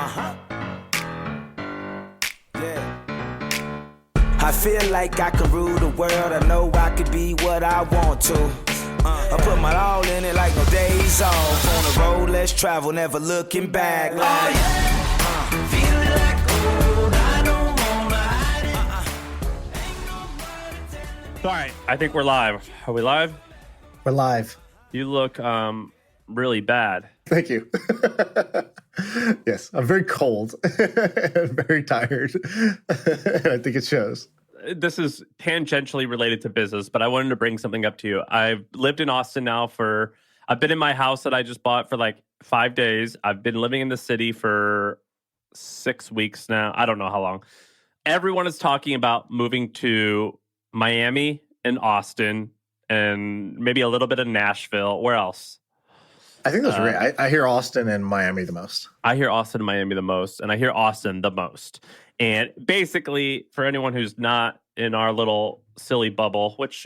Uh-huh. Yeah. I feel like I can rule the world. I know I could be what I want to. I put my all in it like no days off. On the road, let's travel, never looking back. Like, oh yeah, feeling like gold. I don't wanna hide it. Ain't nobody telling me. All right, I think we're live. Are we live? We're live. You look really bad. Thank you. Yes, I'm very cold and very tired. And I think it shows. This is tangentially related to business, but I wanted to bring something up to you. I've lived in Austin now I've been in my house that I just bought for like 5 days. I've been living in the city for 6 weeks now. I don't know how long. Everyone is talking about moving to Miami and Austin and maybe a little bit of Nashville. Where else? I think those are great. I hear Austin and Miami the most. I hear Austin and Miami the most, and I hear Austin the most. And basically, for anyone who's not in our little silly bubble, which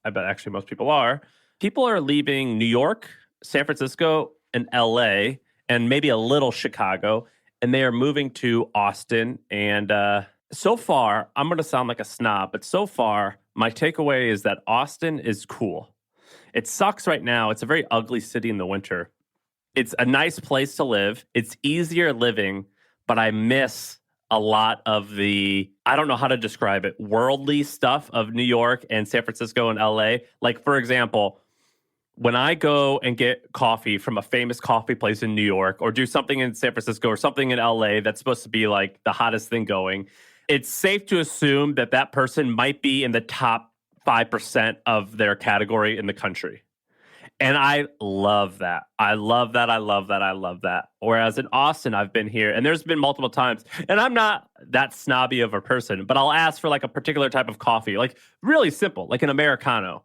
I bet actually most people are leaving New York, San Francisco, and LA, and maybe a little Chicago, and they are moving to Austin. And so far, I'm going to sound like a snob, but so far, my takeaway is that Austin is cool. It sucks right now. It's a very ugly city in the winter. It's a nice place to live. It's easier living, but I miss a lot of the, I don't know how to describe it, worldly stuff of New York and San Francisco and LA. Like, for example, when I go and get coffee from a famous coffee place in New York or do something in San Francisco or something in LA that's supposed to be like the hottest thing going, it's safe to assume that that person might be in the top 5% of their category in the country. And I love that. I love that. I love that. I love that. Whereas in Austin, I've been here and there's been multiple times, and I'm not that snobby of a person, but I'll ask for like a particular type of coffee, like really simple, like an Americano.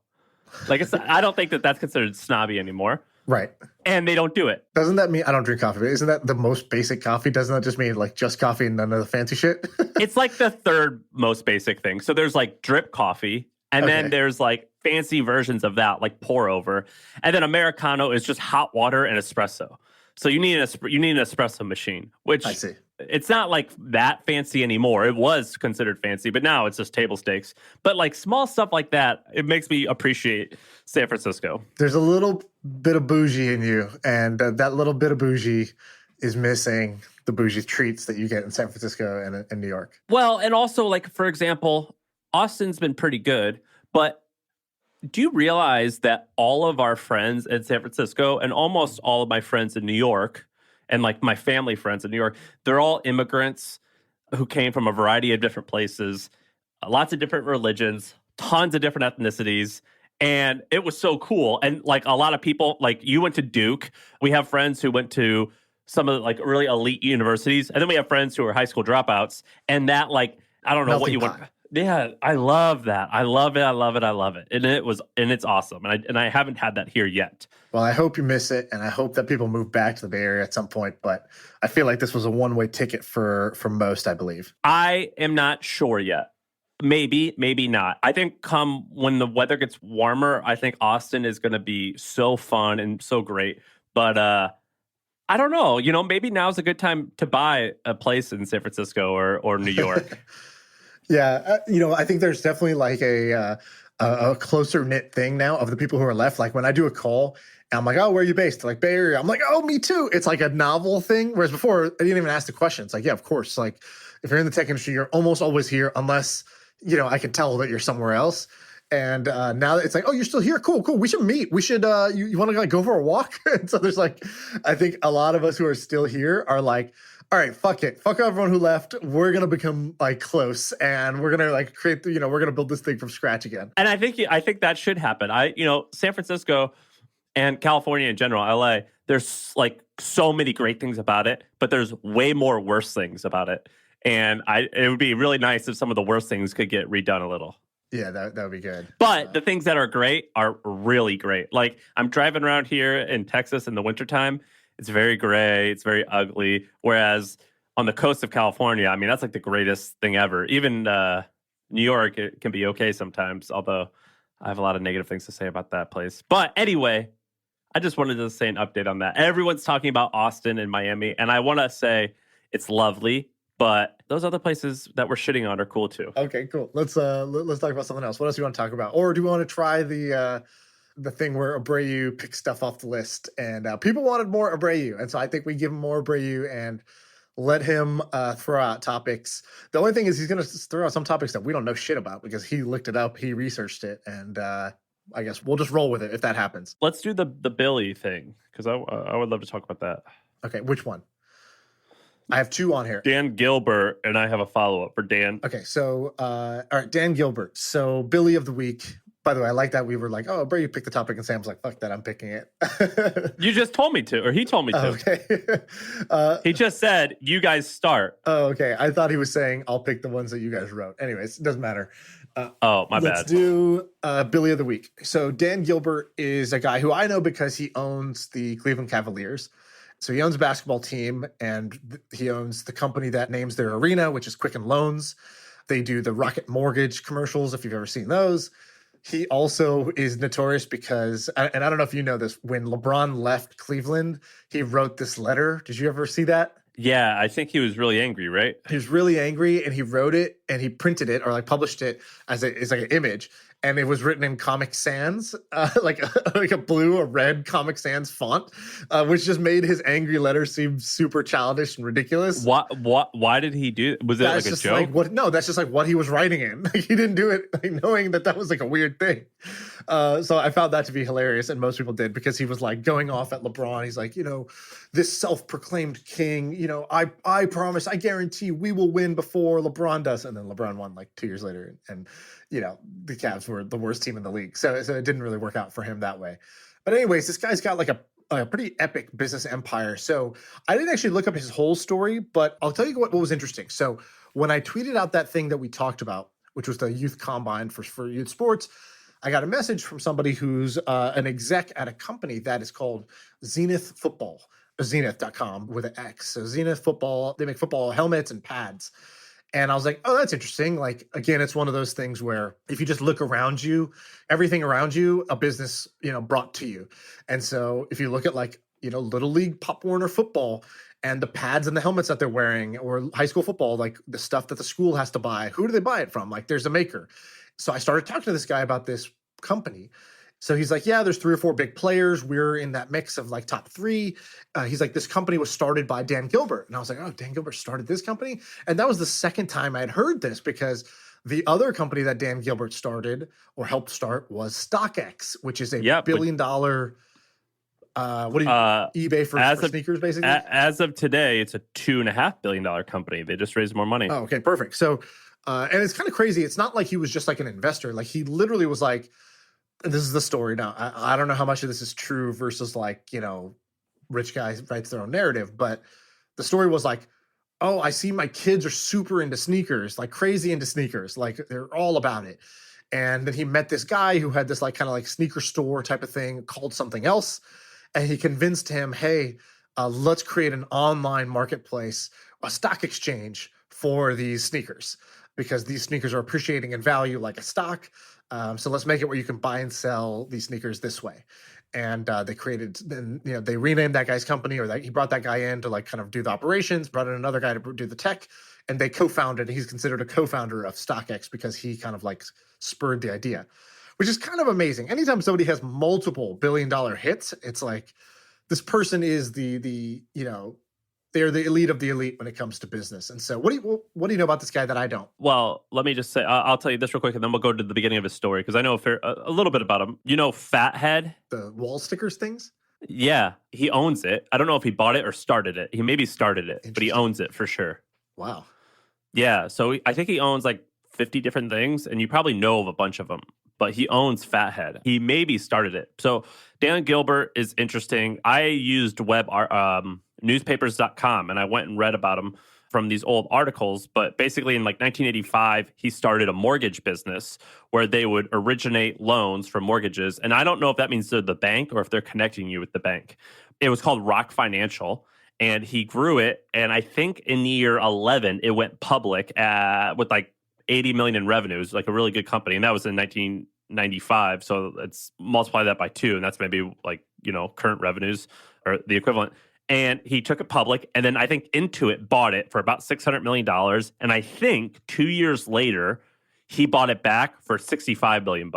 Like I don't think that that's considered snobby anymore. Right. And they don't do it. Doesn't that mean I don't drink coffee? But isn't that the most basic coffee? Doesn't that just mean like just coffee and none of the fancy shit? It's like the third most basic thing. So there's like drip coffee. And then there's like fancy versions of that, like pour over. And then Americano is just hot water and espresso. So you need an espresso machine, which I see. It's not like that fancy anymore. It was considered fancy, but now it's just table stakes. But like small stuff like that, it makes me appreciate San Francisco. There's a little bit of bougie in you, and that little bit of bougie is missing the bougie treats that you get in San Francisco and in New York. Well, and also like, for example, Austin's been pretty good, but do you realize that all of our friends in San Francisco and almost all of my friends in New York and like my family friends in New York, they're all immigrants who came from a variety of different places, lots of different religions, tons of different ethnicities. And it was so cool. And like a lot of people, like you went to Duke. We have friends who went to some of the like really elite universities. And then we have friends who are high school dropouts. And that like, I don't know Melting what you pot. want. Yeah, I love that. I love it. I love it. I love it. And it's awesome. And I haven't had that here yet. Well, I hope you miss it, and I hope that people move back to the Bay Area at some point. But I feel like this was a one-way ticket for most, I believe. I am not sure yet. Maybe, maybe not. I think come when the weather gets warmer, I think Austin is going to be so fun and so great. But I don't know. You know, maybe now's a good time to buy a place in San Francisco or New York. Yeah, I think there's definitely like a closer knit thing now of the people who are left. Like when I do a call, and I'm like, "Oh, where are you based?" Like Bay Area. I'm like, "Oh, me too." It's like a novel thing. Whereas before, I didn't even ask the question. It's like, yeah, of course. Like if you're in the tech industry, you're almost always here, unless I can tell that you're somewhere else. And now it's like, oh, you're still here. Cool. We should meet. We should. You want to like go for a walk? And so there's like, I think a lot of us who are still here are like, all right, fuck it. Fuck everyone who left. We're going to become like close, and we're going to like create, we're going to build this thing from scratch again. And I think that should happen. San Francisco and California in general, LA, there's like so many great things about it, but there's way more worse things about it. And it would be really nice if some of the worst things could get redone a little. Yeah, that would be good. But the things that are great are really great. Like I'm driving around here in Texas in the wintertime. It's very gray. It's very ugly. Whereas on the coast of California, I mean, that's like the greatest thing ever. Even New York, it can be okay sometimes, although I have a lot of negative things to say about that place. But anyway, I just wanted to say an update on that. Everyone's talking about Austin and Miami, and I want to say It's lovely, but those other places that we're shitting on are cool too. Okay, cool. Let's talk about something else. What else do you want to talk about? Or do you want to try the thing where Abreu picks stuff off the list? And people wanted more Abreu, and so I think we give him more Abreu and let him throw out topics. The only thing is he's going to throw out some topics that we don't know shit about because he looked it up, he researched it, and I guess we'll just roll with it if that happens. Let's do the Billy thing because I would love to talk about that. Okay, which one? I have two on here. Dan Gilbert, and I have a follow-up for Dan. Okay, so all right, Dan Gilbert. So Billy of the week. By the way, I like that we were like, oh, Brady picked the topic, and Sam's like, fuck that, I'm picking it. You just told me to, or he told me to. Okay. He just said, you guys start. Oh, okay. I thought he was saying, I'll pick the ones that you guys wrote. Anyways, it doesn't matter. Oh, my Let's bad. do Billy of the week. So Dan Gilbert is a guy who I know because he owns the Cleveland Cavaliers. So he owns a basketball team, and he owns the company that names their arena, which is Quicken Loans. They do the Rocket Mortgage commercials, if you've ever seen those. He also is notorious because, and I don't know if you know this, when LeBron left Cleveland, he wrote this letter. Did you ever see that? Yeah, I think he was really angry, right? He was really angry, and he wrote it and he printed it or like published it as like an image. And it was written in Comic Sans, like a blue or red Comic Sans font, which just made his angry letter seem super childish and ridiculous. Why did he do it? Was it That's like a just joke? like no, that's just like what he was writing in. Like, he didn't do it like, knowing that was like a weird thing. So I found that to be hilarious, and most people did, because he was like going off at LeBron. He's like, this self-proclaimed king, I promise, I guarantee we will win before LeBron does. And then LeBron won like 2 years later, and the Cavs were the worst team in the league. So it didn't really work out for him that way. But anyways, this guy's got like a pretty epic business empire. So I didn't actually look up his whole story, but I'll tell you what was interesting. So when I tweeted out that thing that we talked about, which was the youth combine for youth sports, I got a message from somebody who's an exec at a company that is called Zenith Football, zenith.com with an X. So Zenith Football, they make football helmets and pads. And I was like, oh, that's interesting. Like, again, it's one of those things where if you just look around you, everything around you, a business, brought to you. And so if you look at like, Little League Pop Warner football and the pads and the helmets that they're wearing, or high school football, like the stuff that the school has to buy, who do they buy it from? Like, there's a maker. So I started talking to this guy about this company. So he's like, yeah, there's 3 or 4 big players. We're in that mix of like top 3. He's like, this company was started by Dan Gilbert. And I was like, oh, Dan Gilbert started this company? And that was the second time I'd heard this, because the other company that Dan Gilbert started or helped start was StockX, which is a $1 billion eBay for sneakers, basically? As of today, it's a $2.5 billion company. They just raised more money. Oh, okay, perfect. So, and it's kind of crazy. It's not like he was just like an investor. Like, he literally was like, this is the story. Now, I don't know how much of this is true versus like, rich guys writes their own narrative, but the story was like, oh, I see my kids are super into sneakers, like crazy into sneakers. Like, they're all about it. And then he met this guy who had this like kind of like sneaker store type of thing called something else. And he convinced him, hey, let's create an online marketplace, a stock exchange for these sneakers, because these sneakers are appreciating in value like a stock. So let's make it where you can buy and sell these sneakers this way. And they renamed that guy's company, or he brought that guy in to like kind of do the operations, brought in another guy to do the tech, and they co-founded. He's considered a co-founder of StockX because he kind of like spurred the idea, which is kind of amazing. Anytime somebody has multiple $1 billion hits, it's like this person is they're the elite of the elite when it comes to business. And so what do you know about this guy that I don't? Well, let me just say, I'll tell you this real quick, and then we'll go to the beginning of his story, because I know a little bit about him. Fathead? The wall stickers things? Yeah, he owns it. I don't know if he bought it or started it. He maybe started it, but he owns it for sure. Wow. Yeah, so I think he owns like 50 different things, and you probably know of a bunch of them, but he owns Fathead. He maybe started it. So Dan Gilbert is interesting. I used newspapers.com, and I went and read about him from these old articles. But basically in like 1985, he started a mortgage business where they would originate loans for mortgages. And I don't know if that means they're the bank or if they're connecting you with the bank. It was called Rock Financial, and he grew it. And I think in the year 11, it went public with like 80 million in revenues, like a really good company. And that was in 1995. So let's multiply that by 2. And that's maybe like, current revenues or the equivalent. And he took it public. And then I think Intuit bought it for about $600 million. And I think 2 years later, he bought it back for $65 billion.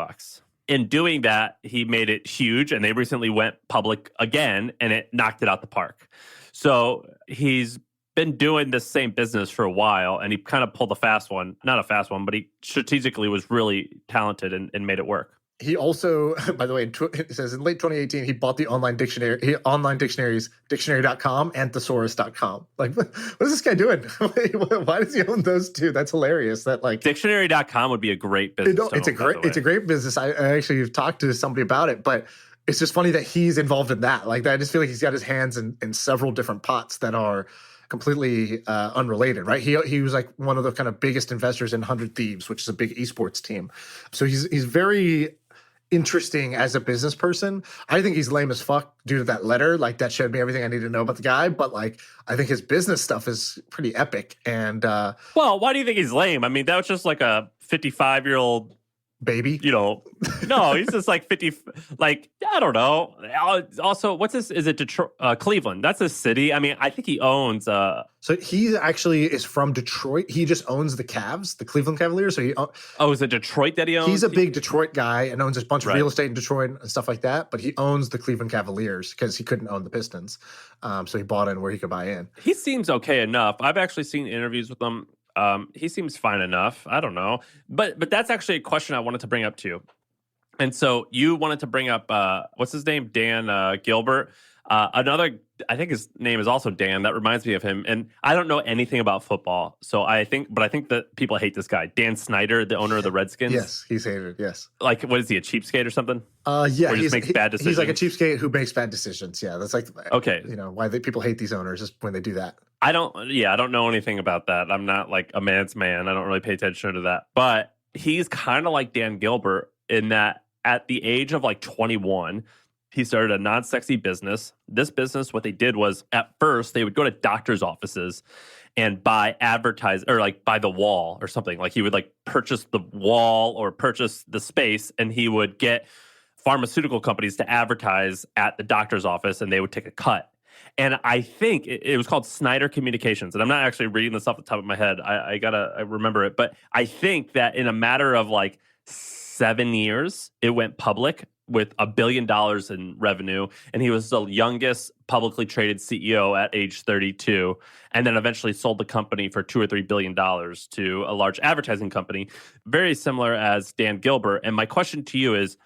In doing that, he made it huge. And they recently went public again, and it knocked it out the park. So he's been doing this same business for a while, and he kind of pulled a fast one. Not a fast one, but he strategically was really talented and made it work. He also, by the way, it says in late 2018, he bought the online dictionaries, dictionary.com and thesaurus.com. Like, what is this guy doing? Why does he own those two? That's hilarious. That like dictionary.com would be a great business. It's a great business. I actually have talked to somebody about it, but it's just funny that he's involved in that. Like, I just feel like he's got his hands in several different pots that are completely unrelated, right? He was like one of the kind of biggest investors in 100 Thieves, which is a big esports team. So he's very interesting as a business person. I think he's lame as fuck due to that letter. Like, that showed me everything I need to know about the guy. But like, I think his business stuff is pretty epic. And well, why do you think he's lame? I mean, that was just like a 55-year-old baby. No, he's just like 50. Like, I don't know. Also, what's this? Is it Detroit, Cleveland? That's a city. I mean, I think he owns. So he actually is from Detroit. He just owns the Cavs, the Cleveland Cavaliers. So is it Detroit that he owns? He's a big Detroit guy and owns a bunch of real estate in Detroit and stuff like that. But he owns the Cleveland Cavaliers because he couldn't own the Pistons. So he bought in where he could buy in. He seems okay enough. I've actually seen interviews with him. He seems fine enough. I don't know. But that's actually a question I wanted to bring up too. And so you wanted to bring up, what's his name? Dan Gilbert. Another, I think his name is also Dan. That reminds me of him. And I don't know anything about football. So I think that people hate this guy. Dan Snyder, the owner of the Redskins. Yes, he's hated, yes. Like, what is he, a cheapskate or something? Yeah. Or he just makes bad decisions? He's like a cheapskate who makes bad decisions. Yeah, that's like, okay. Why people hate these owners is when they do that. I don't know anything about that. I'm not like a man's man. I don't really pay attention to that. But he's kind of like Dan Gilbert in that at the age of like 21, he started a non-sexy business. This business, what they did was at first they would go to doctors' offices and buy buy the wall or something. Like he would like purchase the wall or purchase the space, and he would get pharmaceutical companies to advertise at the doctor's office, and they would take a cut. And I think it was called Snyder Communications. And I'm not actually reading this off the top of my head. I remember it. But I think that in a matter of like 7 years, it went public with $1 billion in revenue. And he was the youngest publicly traded CEO at age 32. And then eventually sold the company for $2 or $3 billion to a large advertising company, very similar as Dan Gilbert. And my question to you is,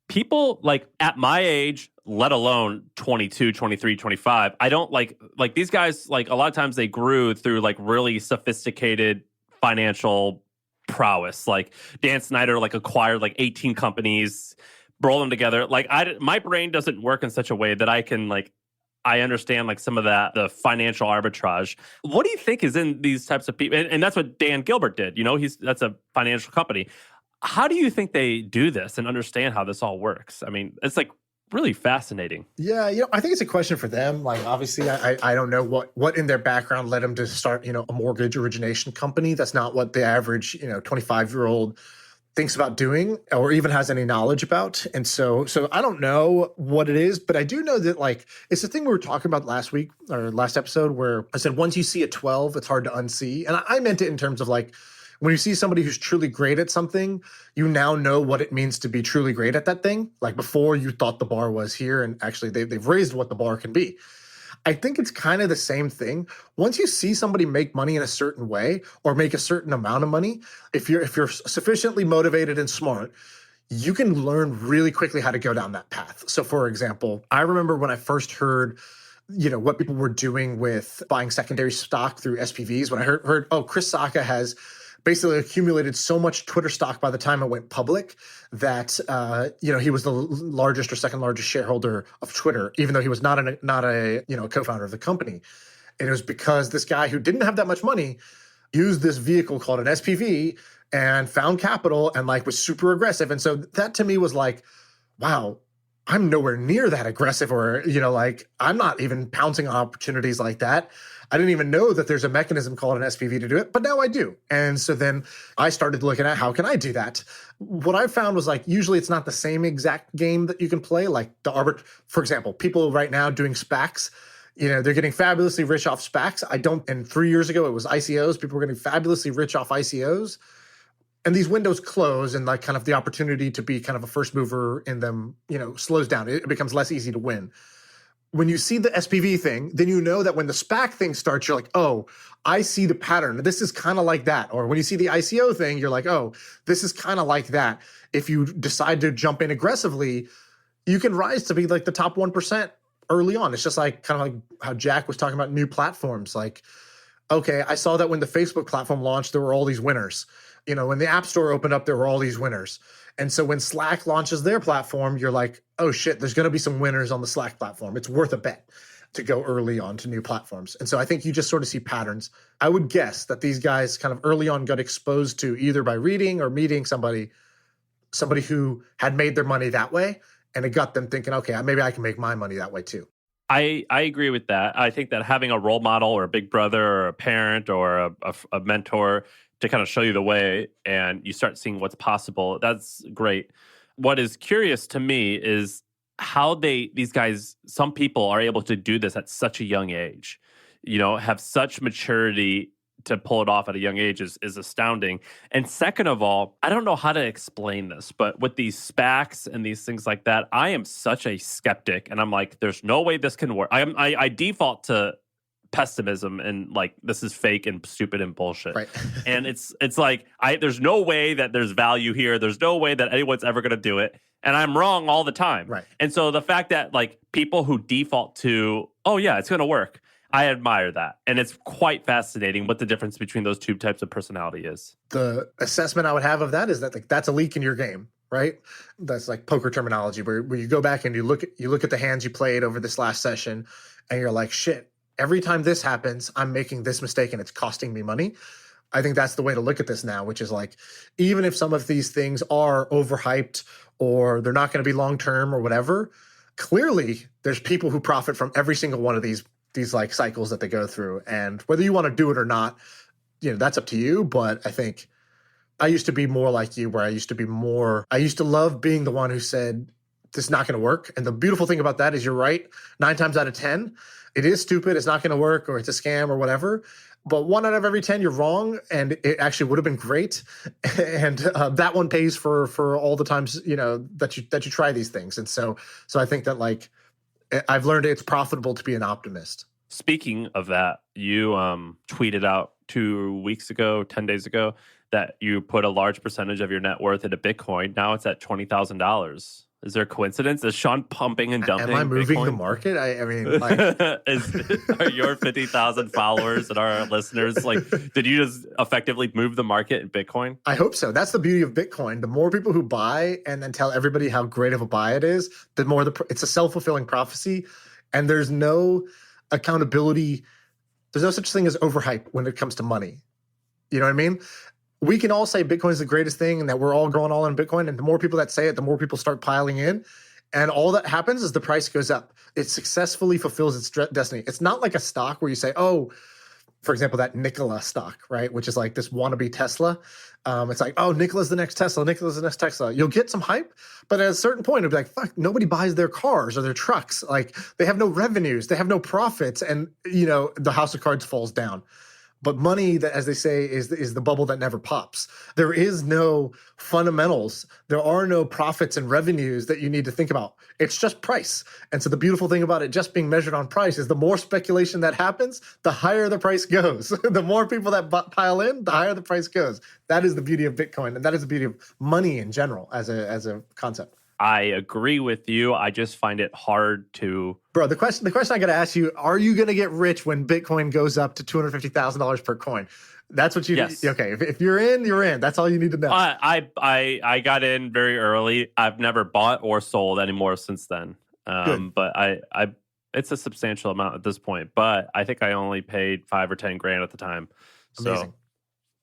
people like at my age, let alone 22, 23, 25, I don't like these guys, like a lot of times they grew through like really sophisticated financial prowess. Like Dan Snyder like acquired like 18 companies, roll them together. Like my brain doesn't work in such a way that I can like, I understand like some of the financial arbitrage. What do you think is in these types of people? And that's what Dan Gilbert did. That's a financial company. How do you think they do this and understand how this all works? I mean, it's like really fascinating. Yeah, I think it's a question for them. Like, obviously, I don't know what in their background led them to start, a mortgage origination company. That's not what the average, 25-year-old thinks about doing or even has any knowledge about. And so I don't know what it is, but I do know that like it's the thing we were talking about last week or last episode where I said once you see a 12, it's hard to unsee. And I meant it in terms of like when you see somebody who's truly great at something, you now know what it means to be truly great at that thing. Like before you thought the bar was here, and actually they've raised what the bar can be. I think it's kind of the same thing. Once you see somebody make money in a certain way or make a certain amount of money, if you're sufficiently motivated and smart, you can learn really quickly how to go down that path. So for example, I remember when I first heard what people were doing with buying secondary stock through SPVs, when I heard Chris Sacca has basically accumulated so much Twitter stock by the time it went public that he was the largest or second largest shareholder of Twitter, even though he was not a co-founder of the company. And it was because this guy who didn't have that much money used this vehicle called an SPV and found capital and like was super aggressive. And so that to me was like, wow, I'm nowhere near that aggressive, or I'm not even pouncing on opportunities like that. I didn't even know that there's a mechanism called an SPV to do it, but now I do. And so then I started looking at how can I do that? What I found was like, usually it's not the same exact game that you can play. Like for example, people right now doing SPACs, They're getting fabulously rich off SPACs. And 3 years ago, it was ICOs. People were getting fabulously rich off ICOs. And these windows close, and like kind of the opportunity to be kind of a first mover in them, slows down. It becomes less easy to win. When you see the SPV thing, then you know that when the SPAC thing starts, you're like, oh, I see the pattern. This is kind of like that. Or when you see the ICO thing, you're like, oh, this is kind of like that. If you decide to jump in aggressively, you can rise to be like the top 1% early on. It's just like kind of like how Jack was talking about new platforms. Like, okay, I saw that when the Facebook platform launched, there were all these winners. When the App Store opened up, there were all these winners. And so when Slack launches their platform, you're like, oh shit, there's going to be some winners on the Slack platform. It's worth a bet to go early on to new platforms. And so I think you just sort of see patterns. I would guess that these guys kind of early on got exposed to either by reading or meeting somebody who had made their money that way. And it got them thinking, okay, maybe I can make my money that way too. I agree with that. I think that having a role model or a big brother or a parent or a mentor to kind of show you the way and you start seeing what's possible, that's great. What is curious to me is how these guys, some people are able to do this at such a young age, have such maturity to pull it off at a young age is astounding. And second of all, I don't know how to explain this, but with these SPACs and these things like that, I am such a skeptic. And I'm like, there's no way this can work. I default to pessimism and like, this is fake and stupid and bullshit. Right. And it's like, there's no way that there's value here. There's no way that anyone's ever going to do it. And I'm wrong all the time. Right. And so the fact that like people who default to, oh yeah, it's going to work, I admire that. And it's quite fascinating what the difference between those two types of personality is. The assessment I would have of that is that like that's a leak in your game, right? That's like poker terminology where you go back and you look at the hands you played over this last session and you're like, shit, every time this happens, I'm making this mistake and it's costing me money. I think that's the way to look at this now, which is like, even if some of these things are overhyped or they're not going to be long-term or whatever, clearly there's people who profit from every single one of these like cycles that they go through. And whether you want to do it or not, that's up to you. But I think I used to be more like you, where I used to love being the one who said, this is not going to work. And the beautiful thing about that is you're right. 9 times out of 10, it is stupid. It's not going to work, or it's a scam or whatever. But 1 out of every 10, you're wrong. And it actually would have been great. And that one pays for all the times, that you try these things. And so I think that like, I've learned it's profitable to be an optimist. Speaking of that, you tweeted out 2 weeks ago, 10 days ago, that you put a large percentage of your net worth into Bitcoin. Now it's at $20,000. Is there a coincidence? Is Sean pumping and dumping? Am I moving Bitcoin? the market? I mean, like, are your 50,000 followers and our listeners like? Did you just effectively move the market in Bitcoin? I hope so. That's the beauty of Bitcoin. The more people who buy and then tell everybody how great of a buy it is, the more it's a self-fulfilling prophecy, and there's no accountability. There's no such thing as overhype when it comes to money. You know what I mean? We can all say Bitcoin is the greatest thing and that we're all going all in Bitcoin. And the more people that say it, the more people start piling in. And all that happens is the price goes up. It successfully fulfills its destiny. It's not like a stock where you say, oh, for example, that Nikola stock, right? Which is like this wannabe Tesla. It's like, oh, Nikola's the next Tesla. Nikola's the next Tesla. You'll get some hype, but at a certain point, it'll be like, fuck, nobody buys their cars or their trucks. Like they have no revenues. They have no profits. And, the house of cards falls down. But money, that, as they say, is the bubble that never pops. There is no fundamentals. There are no profits and revenues that you need to think about. It's just price. And so the beautiful thing about it just being measured on price is the more speculation that happens, the higher the price goes. The more people that pile in, the higher the price goes. That is the beauty of Bitcoin, and that is the beauty of money in general as a concept. I agree with you. I just find it hard to... Bro, the question I got to ask you, are you going to get rich when Bitcoin goes up to $250,000 per coin? That's what you... Yes. Okay, if you're in, you're in. That's all you need to know. I got in very early. I've never bought or sold anymore since then. But it's a substantial amount at this point. But I think I only paid $5 or $10,000 at the time. Amazing.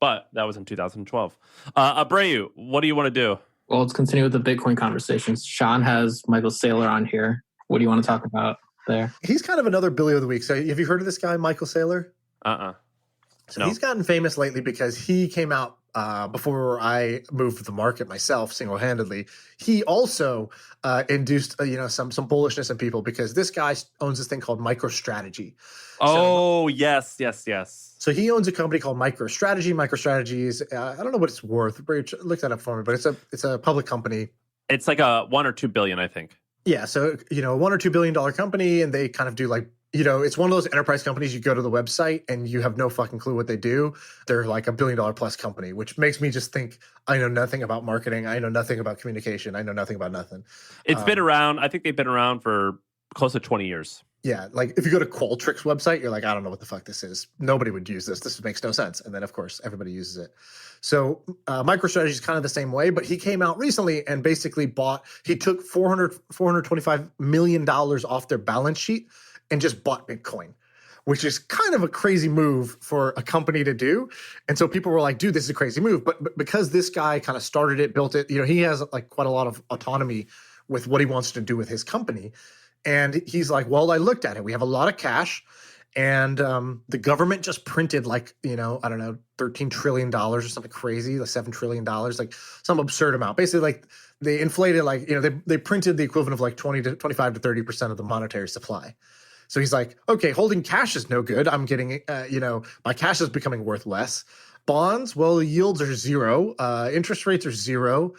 But that was in 2012. Abreu, what do you want to do? Well, let's continue with the Bitcoin conversations. Sean has Michael Saylor on here. What do you want to talk about there? He's kind of another Billy of the Week. So have you heard of this guy, Michael Saylor? So He's gotten famous lately because he came out before I moved the market myself single-handedly, he also induced some bullishness in people because this guy owns this thing called MicroStrategy. Oh, yes. So he owns a company called MicroStrategy. MicroStrategy is I don't know what it's worth. Look that up for me, but it's a public company. It's like a 1 or 2 billion, I think. Yeah, so a $1 or $2 billion company, and they kind of do like, it's one of those enterprise companies. You go to the website and you have no fucking clue what they do. They're like $1 billion plus company, which makes me just think I know nothing about marketing. I know nothing about communication. I know nothing about nothing. It's been around. I think they've been around for close to 20 years. Yeah, like if you go to Qualtrics' website, you're like, I don't know what the fuck this is. Nobody would use this. This makes no sense. And then, of course, everybody uses it. So MicroStrategy is kind of the same way, but he came out recently and basically he took $425 million off their balance sheet and just bought Bitcoin, which is kind of a crazy move for a company to do. And so people were like, dude, this is a crazy move. But because this guy kind of started it, built it, he has like quite a lot of autonomy with what he wants to do with his company. And he's like, well, I looked at it. We have a lot of cash. And the government just printed like, I don't know, $13 trillion or something crazy, like $7 trillion, like some absurd amount. Basically, like they inflated, like, they printed the equivalent of like 25 to 30% of the monetary supply. So he's like, okay, holding cash is no good. I'm getting, my cash is becoming worth less. Bonds, well, yields are zero. Interest rates are zero,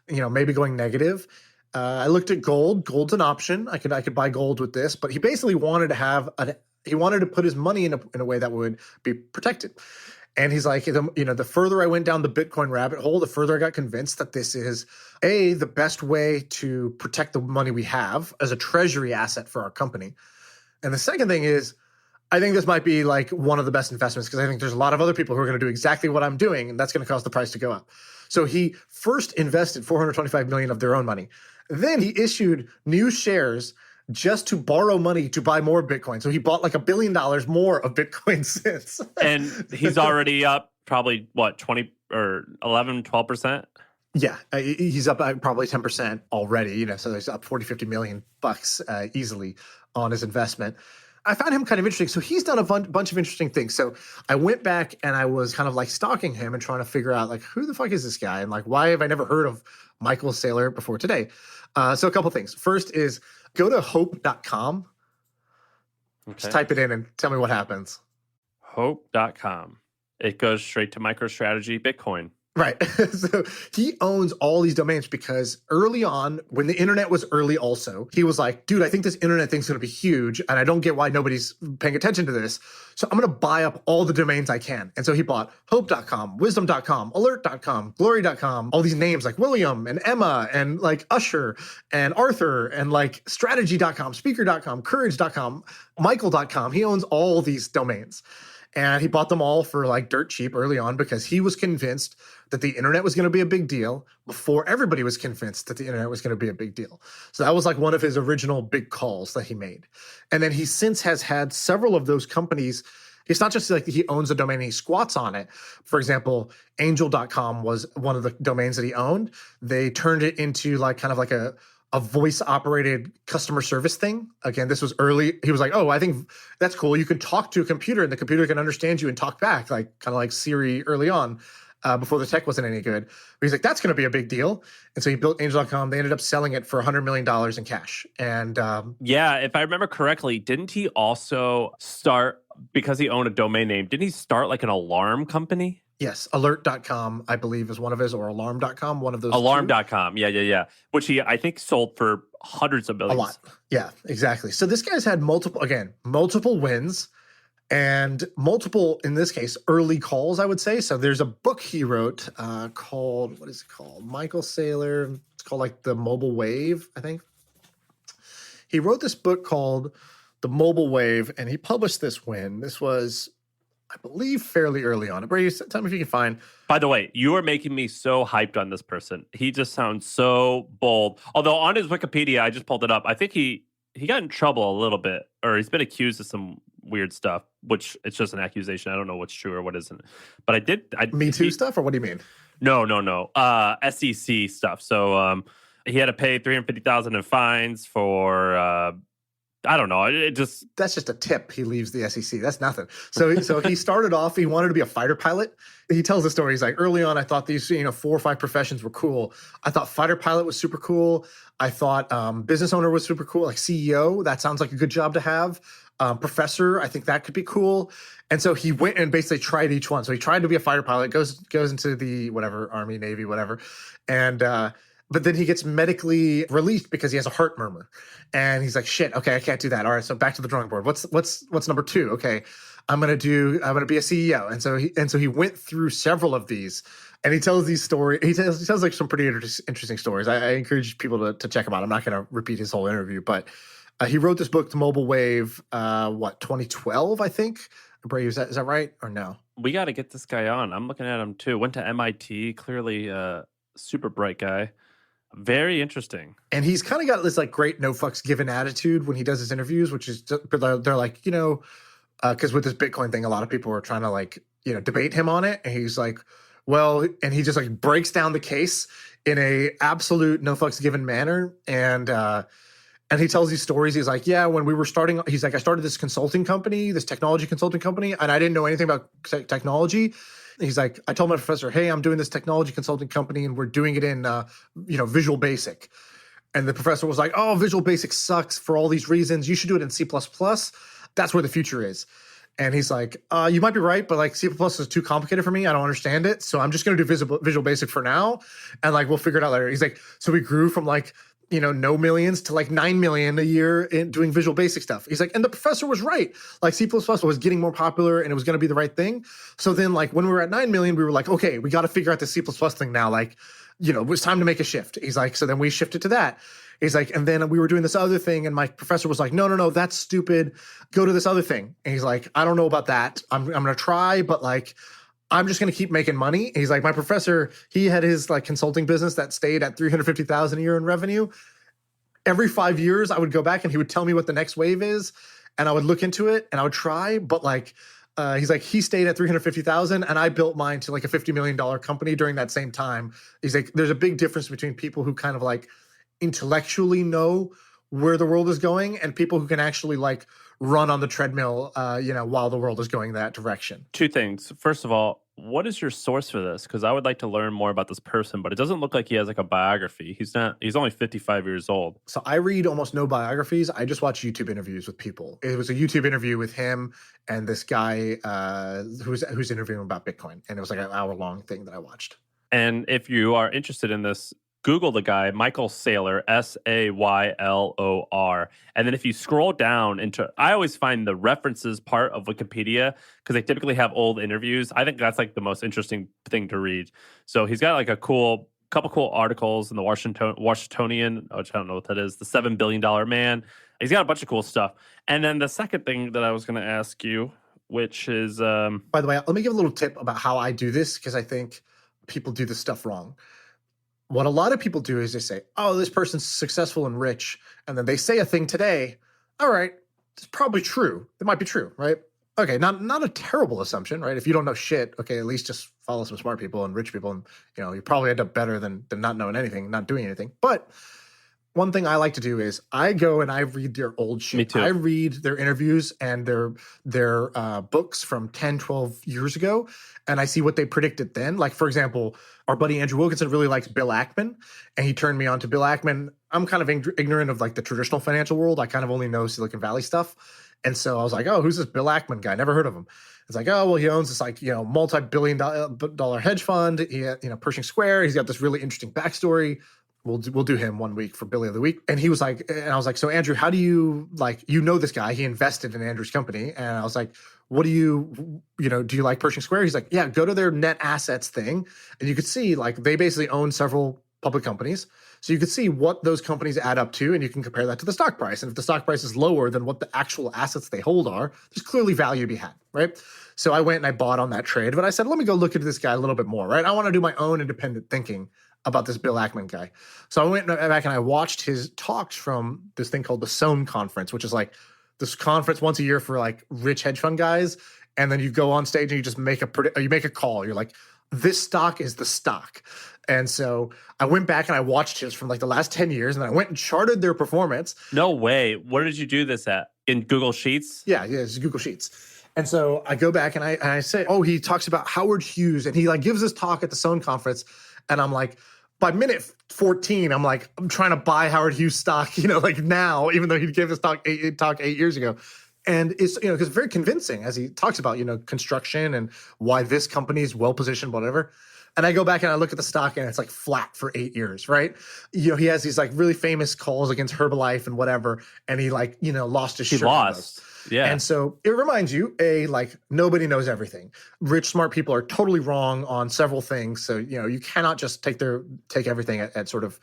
maybe going negative. I looked at gold. Gold's an option. I could buy gold with this, but he basically wanted to put his money in a way that would be protected. And he's like, the further I went down the Bitcoin rabbit hole, the further I got convinced that this is the best way to protect the money we have as a treasury asset for our company. And the second thing is, I think this might be like one of the best investments because I think there's a lot of other people who are going to do exactly what I'm doing, and that's going to cause the price to go up. So he first invested $425 million of their own money. Then he issued new shares just to borrow money to buy more Bitcoin. So he bought like $1 billion more of Bitcoin since. And he's already up probably, 20 or 11, 12%? Yeah, he's up probably 10% already, so he's up 40, $50 million bucks easily on his investment. I found him kind of interesting. So he's done a bunch of interesting things. So I went back and I was kind of like stalking him and trying to figure out like, who the fuck is this guy? And like, why have I never heard of Michael Saylor before today? So a couple things. First is go to hope.com. Okay. Just type it in and tell me what happens. Hope.com. It goes straight to MicroStrategy Bitcoin. Right. So he owns all these domains because early on, when the internet was early also, he was like, dude, I think this internet thing's going to be huge. And I don't get why nobody's paying attention to this. So I'm going to buy up all the domains I can. And so he bought hope.com, wisdom.com, alert.com, glory.com, all these names like William and Emma and like Usher and Arthur and like strategy.com, speaker.com, courage.com, michael.com. He owns all these domains. And he bought them all for like dirt cheap early on because he was convinced that the internet was going to be a big deal before everybody was convinced that the internet was going to be a big deal. So that was like one of his original big calls that he made. And then he since has had several of those companies. It's not just like he owns a domain and he squats on it. For example, angel.com was one of the domains that he owned. They turned it into like kind of like a voice-operated customer service thing. Again, this was early. He was like, oh, I think that's cool. You can talk to a computer and the computer can understand you and talk back, like kind of like Siri early on before the tech wasn't any good. But he's like, that's going to be a big deal. And so he built Angel.com. They ended up selling it for $100 million in cash. And yeah, if I remember correctly, didn't he also start, because he owned a domain name, didn't he start like an alarm company? Yes, alert.com, I believe, is one of his, or alarm.com, one of those. Alarm.com, yeah. Which he, I think, sold for hundreds of millions. A lot. Yeah, exactly. So this guy's had multiple wins and multiple, in this case, early calls, I would say. So there's a book he wrote called, what is it called? Michael Saylor. It's called like The Mobile Wave, I think. He wrote this book called The Mobile Wave, and he published this when this was, I believe, fairly early on. Brady, tell me if you can find. By the way, you are making me so hyped on this person. He just sounds so bold. Although on his Wikipedia, I just pulled it up. I think he got in trouble a little bit, or he's been accused of some weird stuff, which it's just an accusation. I don't know what's true or what isn't. But Me Too stuff, or what do you mean? No. SEC stuff. So he had to pay $350,000 in fines for I don't know. It just That's just a tip. He leaves the SEC. That's nothing. So he started off, he wanted to be a fighter pilot. He tells the story. He's like, early on, I thought these, 4 or 5 professions were cool. I thought fighter pilot was super cool. I thought business owner was super cool. Like CEO, that sounds like a good job to have. Professor, I think that could be cool. And so he went and basically tried each one. So he tried to be a fighter pilot, goes into the whatever, Army, Navy, whatever. And but then he gets medically released because he has a heart murmur. And he's like, shit, okay, I can't do that. All right, so back to the drawing board. What's number 2? Okay, I'm gonna be a CEO. And so he went through several of these, and he tells these stories. He tells like some pretty interesting stories. I encourage people to check him out. I'm not gonna repeat his whole interview, but he wrote this book, The Mobile Wave, 2012, I think. Bray, is that right or no? we got to get this guy on. I'm looking at him too. Went to MIT. Clearly, a super bright guy. Very interesting. And he's kind of got this like great no fucks given attitude when he does his interviews, which is they're like, because with this Bitcoin thing, a lot of people are trying to like, debate him on it. And he's like, well, and he just like breaks down the case in a absolute no fucks given manner. And he tells these stories. He's like, yeah, when we were starting, he's like, I started this consulting company, this technology consulting company, and I didn't know anything about technology. He's like, I told my professor, hey, I'm doing this technology consulting company and we're doing it in, Visual Basic. And the professor was like, oh, Visual Basic sucks for all these reasons. You should do it in C++. That's where the future is. And he's like, you might be right, but like C++ is too complicated for me. I don't understand it. So I'm just going to do Visual Basic for now. And like, we'll figure it out later. He's like, so we grew from like, no millions to like 9 million a year in doing Visual Basic stuff. He's like, and the professor was right. Like C++ was getting more popular and it was going to be the right thing. So then like when we were at 9 million, we were like, okay, we got to figure out the C++ thing now. Like, it was time to make a shift. He's like, so then we shifted to that. He's like, and then we were doing this other thing. And my professor was like, no, that's stupid. Go to this other thing. And he's like, I don't know about that. I'm going to try, but like, I'm just going to keep making money. He's like, my professor, he had his like consulting business that stayed at 350,000 a year in revenue. Every 5 years I would go back and he would tell me what the next wave is. And I would look into it and I would try. But like, he's like, he stayed at 350,000 and I built mine to like a $50 million company during that same time. He's like, there's a big difference between people who kind of like intellectually know where the world is going and people who can actually like run on the treadmill, while the world is going that direction. 2 things. First of all, what is your source for this? Because I would like to learn more about this person, but it doesn't look like he has like a biography. He's only 55 years old. So I read almost no biographies. I just watch YouTube interviews with people. It was a YouTube interview with him and this guy who's interviewing about Bitcoin. And it was like an hour-long thing that I watched. And if you are interested in this, Google the guy, Michael Saylor, Saylor. And then if you scroll down I always find the references part of Wikipedia because they typically have old interviews. I think that's like the most interesting thing to read. So he's got like a couple cool articles in the Washingtonian, which I don't know what that is, the $7 billion man. He's got a bunch of cool stuff. And then the second thing that I was going to ask you, which is... By the way, let me give a little tip about how I do this because I think people do this stuff wrong. What a lot of people do is they say, oh, this person's successful and rich. And then they say a thing today. All right, it's probably true. It might be true, right? Okay, not a terrible assumption, right? If you don't know shit, okay, at least just follow some smart people and rich people. And, you probably end up better than not knowing anything, not doing anything. But one thing I like to do is I go and I read their old shit. Me too. I read their interviews and their books from 10, 12 years ago, and I see what they predicted then. Like, for example, our buddy Andrew Wilkinson really likes Bill Ackman, and he turned me on to Bill Ackman. I'm kind of ignorant of like the traditional financial world. I kind of only know Silicon Valley stuff. And so I was like, oh, who's this Bill Ackman guy? Never heard of him. It's like, oh, well, he owns this like, multi-billion dollar hedge fund, Pershing Square. He's got this really interesting backstory. We'll do him 1 week for Billy of the Week. And he was like, and I was like, so Andrew, how do you like, this guy, he invested in Andrew's company. And I was like, what do you like Pershing Square? He's like, yeah, go to their net assets thing. And you could see like, they basically own several public companies. So you could see what those companies add up to, and you can compare that to the stock price. And if the stock price is lower than what the actual assets they hold are, there's clearly value to be had, right? So I went and I bought on that trade, but I said, let me go look into this guy a little bit more, right? I want to do my own independent thinking about this Bill Ackman guy. So I went back and I watched his talks from this thing called the Sohn Conference, which is like this conference once a year for like rich hedge fund guys. And then you go on stage and you just make a call. You're like, this stock is the stock. And so I went back and I watched his from like the last 10 years, and then I went and charted their performance. No way. Where did you do this at? In Google Sheets? Yeah, it's Google Sheets. And so I go back and I say, oh, he talks about Howard Hughes, and he like gives this talk at the Sohn conference. And I'm like, by minute 14, I'm like, I'm trying to buy Howard Hughes stock, like now, even though he gave this talk 8 years ago. And it's, because it's very convincing as he talks about, construction and why this company is well positioned, whatever. And I go back and I look at the stock and it's like flat for 8 years, right? He has these like really famous calls against Herbalife and whatever. And he lost his shirt. He lost. Yeah. And so it reminds you, like nobody knows everything. Rich, smart people are totally wrong on several things. So, you cannot just take everything at sort of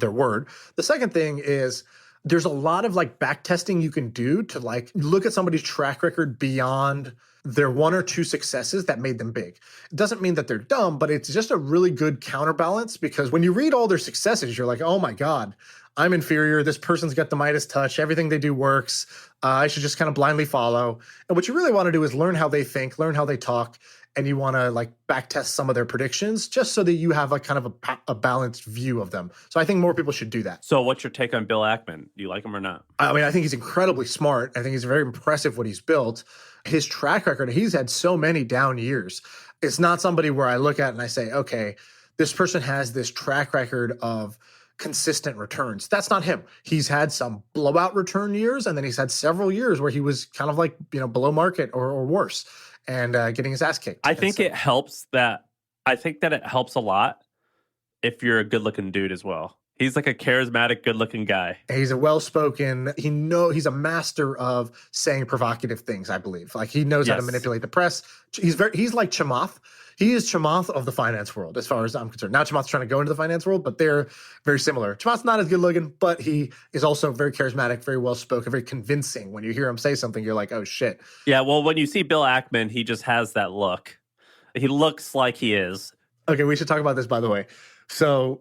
their word. The second thing is there's a lot of like back testing you can do to like look at somebody's track record beyond their one or two successes that made them big. It doesn't mean that they're dumb, but it's just a really good counterbalance, because when you read all their successes, you're like, oh my God, I'm inferior. This person's got the Midas touch. Everything they do works. I should just kind of blindly follow. And what you really want to do is learn how they think, learn how they talk, and you want to like back test some of their predictions just so that you have a kind of a balanced view of them. So I think more people should do that. So what's your take on Bill Ackman? Do you like him or not? I mean, I think he's incredibly smart. I think he's very impressive what he's built. His track record, he's had so many down years. It's not somebody where I look at and I say, okay, this person has this track record of consistent returns. That's not him. He's had some blowout return years, and then he's had several years where he was kind of like, below market or worse, and getting his ass kicked. I think it helps that it helps a lot if you're a good-looking dude as well. He's like a charismatic, good-looking guy. He's a well-spoken. He's a master of saying provocative things, I believe. Like he knows how to manipulate the press. He's like Chamath. He is Chamath of the finance world, as far as I'm concerned. Now Chamath's trying to go into the finance world, but they're very similar. Chamath's not as good-looking, but he is also very charismatic, very well-spoken, very convincing. When you hear him say something, you're like, oh, shit. Yeah, well, when you see Bill Ackman, he just has that look. He looks like he is. Okay, we should talk about this, by the way. So